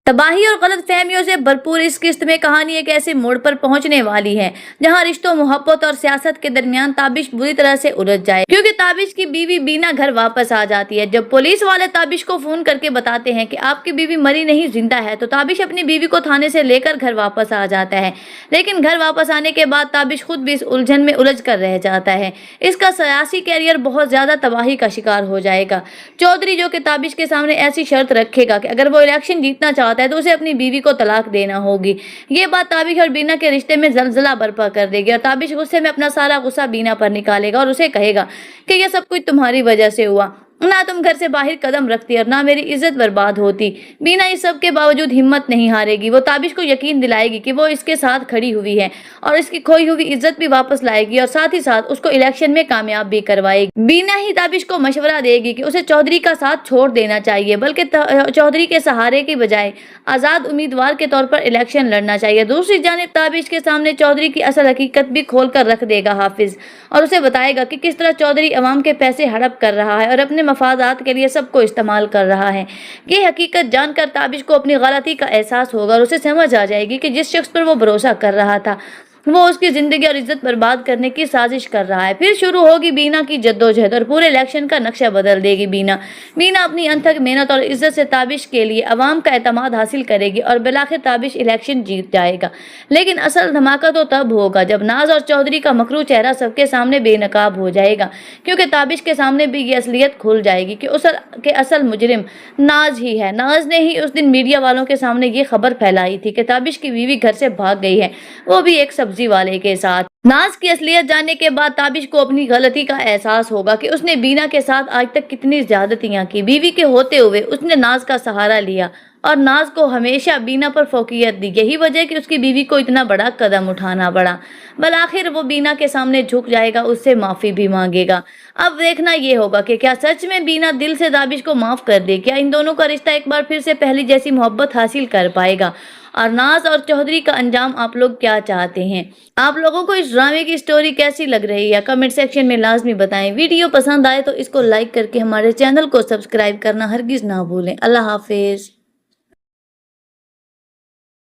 तबाही और गलत फहमियों से भरपूर इस किस्त में कहानी एक ऐसे मोड़ पर पहुंचने वाली है जहां रिश्तों, मोहब्बत और सियासत के दरमियान ताबिश बुरी तरह से उलझ जाए, क्योंकि ताबिश की बीवी बीना घर वापस आ जाती है। जब पुलिस वाले ताबिश को फोन करके बताते हैं कि आपकी बीवी मरी नहीं जिंदा है, तो ताबिश अपनी बीवी को थाने से लेकर घर वापस आ जाता है। लेकिन घर वापस आने के बाद ताबिश खुद भी इस उलझन में उलझ कर रह जाता है। इसका सियासी कैरियर बहुत ज्यादा तबाही का शिकार हो जाएगा। चौधरी जो कि ताबिश के सामने ऐसी शर्त रखेगा कि अगर वो इलेक्शन जीतना चाहता है तो उसे अपनी बीवी को तलाक देना होगी। ये बात ताबिश और बीना के रिश्ते में जलजला बर्पा कर देगी और ताबिश गुस्से में अपना सारा गुस्सा बीना पर निकालेगा और उसे कहेगा कि यह सब कुछ तुम्हारी वजह से हुआ, ना तुम घर से बाहर कदम रखती और ना मेरी इज्जत बर्बाद होती। बीना इस सब के बावजूद हिम्मत नहीं हारेगी। वो ताबिश को यकीन दिलाएगी कि वो इसके साथ खड़ी हुई है और इसकी खोई हुई इज्जत भी वापस लाएगी और साथ ही साथ उसको इलेक्शन में कामयाब भी करवाएगी। बीना ही ताबिश को मशवरा देगी कि उसे चौधरी का साथ छोड़ देना चाहिए, बल्कि चौधरी के सहारे की बजाय आजाद उम्मीदवार के तौर पर इलेक्शन लड़ना चाहिए। दूसरी जानिब ताबिश के सामने चौधरी की असल हकीकत भी खोल कर रख देगा हाफिज और उसे बताएगा कि किस तरह चौधरी अवाम के पैसे हड़प कर रहा है और अपने मफादात के लिए सबको इस्तेमाल कर रहा है। ये हकीकत जानकर ताबिश को अपनी गलती का एहसास होगा और उसे समझ आ जाएगी कि जिस शख्स पर वो भरोसा कर रहा था वो उसकी जिंदगी और इज्जत बर्बाद करने की साजिश कर रहा है। फिर शुरू होगी बीना की जद्दोजहद और पूरे इलेक्शन का नक्शा बदल देगी बीना। बीना अपनी अनथक मेहनत और इज्जत से ताबिश के लिए अवाम का एतमाद हासिल करेगी और बिलाखिर ताबिश इलेक्शन जीत जाएगा। लेकिन असल धमाका तो तब होगा जब नाज और चौधरी का मकरू चेहरा सबके सामने बेनकाब हो जाएगा, क्योंकि ताबिश के सामने भी ये असलियत खुल जाएगी कि असल मुजरिम नाज ही है। नाज ने ही उस दिन मीडिया वालों के सामने ये खबर फैलाई थी कि ताबिश की बीवी घर से भाग गई है, वो भी एक सब्जी वाले के साथ। नाज की असलियत जानने के बाद ताबिश को अपनी गलती का एहसास होगा कि उसने बीना के साथ आज तक कितनी ज्यादतियां की। बीवी के होते हुए उसने नाज का सहारा लिया और नाज को हमेशा बीना पर फोकियत दी। यही वजह कि उसकी बीवी को इतना बड़ा कदम उठाना पड़ा। बल आखिर वो बीना के सामने झुक जाएगा, उससे माफी भी मांगेगा। अब देखना ये होगा कि क्या सच में बीना दिल से ताबिश को माफ कर दे, क्या इन दोनों का रिश्ता एक बार फिर से पहली जैसी मोहब्बत हासिल कर पाएगा। और नाज और चौधरी का अंजाम आप लोग क्या चाहते हैं? आप लोगों को इस ड्रामे की स्टोरी कैसी लग रही है कमेंट सेक्शन में लाजमी बताएं। वीडियो पसंद आए तो इसको लाइक करके हमारे चैनल को सब्सक्राइब करना हरगिज ना भूलें। अल्लाह हाफिज।